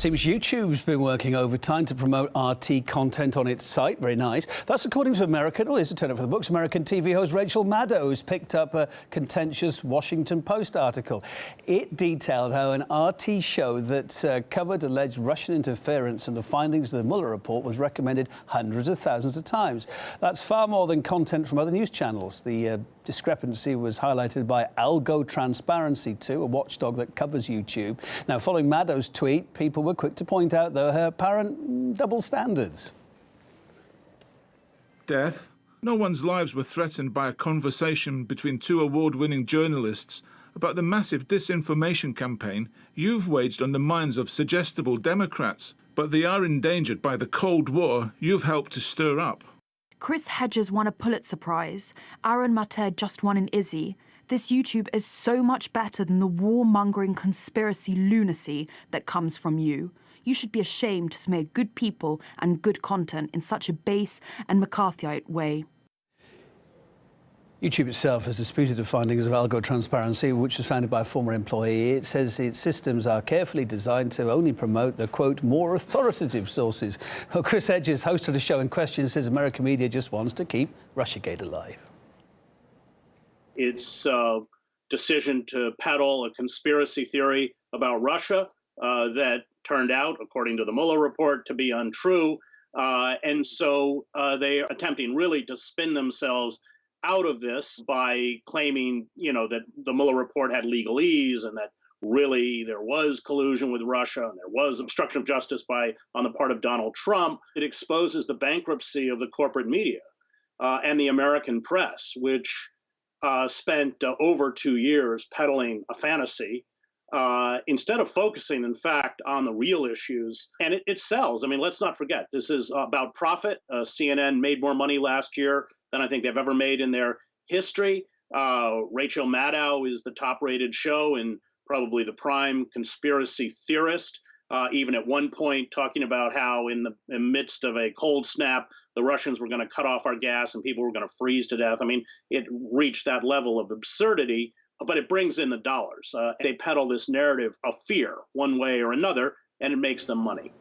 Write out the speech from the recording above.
Seems YouTube's been working overtime to promote RT content on its site. Very nice. That's according to here's a turn up for the books. American TV host Rachel Maddow, who's picked up a contentious Washington Post article. It detailed how an RT show that covered alleged Russian interference and the findings of the Mueller report was recommended hundreds of thousands of times. That's far more than content from other news channels. The discrepancy was highlighted by Algo Transparency 2, a watchdog that covers YouTube. Now, following Maddow's tweet, people were quick to point out, though, her apparent double standards. Death. No one's lives were threatened by a conversation between two award-winning journalists about the massive disinformation campaign you've waged on the minds of suggestible Democrats, but they are endangered by the Cold War you've helped to stir up. Chris Hedges won a Pulitzer Prize. Aaron Mater just won an Izzy. This YouTube is so much better than the warmongering conspiracy lunacy that comes from you. You should be ashamed to smear good people and good content in such a base and McCarthyite way. YouTube itself has disputed the findings of Algo Transparency, which was founded by a former employee. It says its systems are carefully designed to only promote the, quote, more authoritative sources. Well, Chris Hedges, host of the show in question, says American media just wants to keep Russiagate alive. Its decision to peddle a conspiracy theory about Russia that turned out, according to the Mueller report, to be untrue. And so they are attempting really to spin themselves out of this by claiming, that the Mueller report had legalese and that really there was collusion with Russia and there was obstruction of justice on the part of Donald Trump. It exposes the bankruptcy of the corporate media and the American press, which spent over 2 years peddling a fantasy instead of focusing, in fact, on the real issues. And it sells. I mean, let's not forget, this is about profit. CNN made more money last year than I think they've ever made in their history. Rachel Maddow is the top-rated show and probably the prime conspiracy theorist, even at one point talking about how in the midst of a cold snap, the Russians were going to cut off our gas and people were going to freeze to death. I mean, it reached that level of absurdity, but it brings in the dollars. They peddle this narrative of fear one way or another, and it makes them money.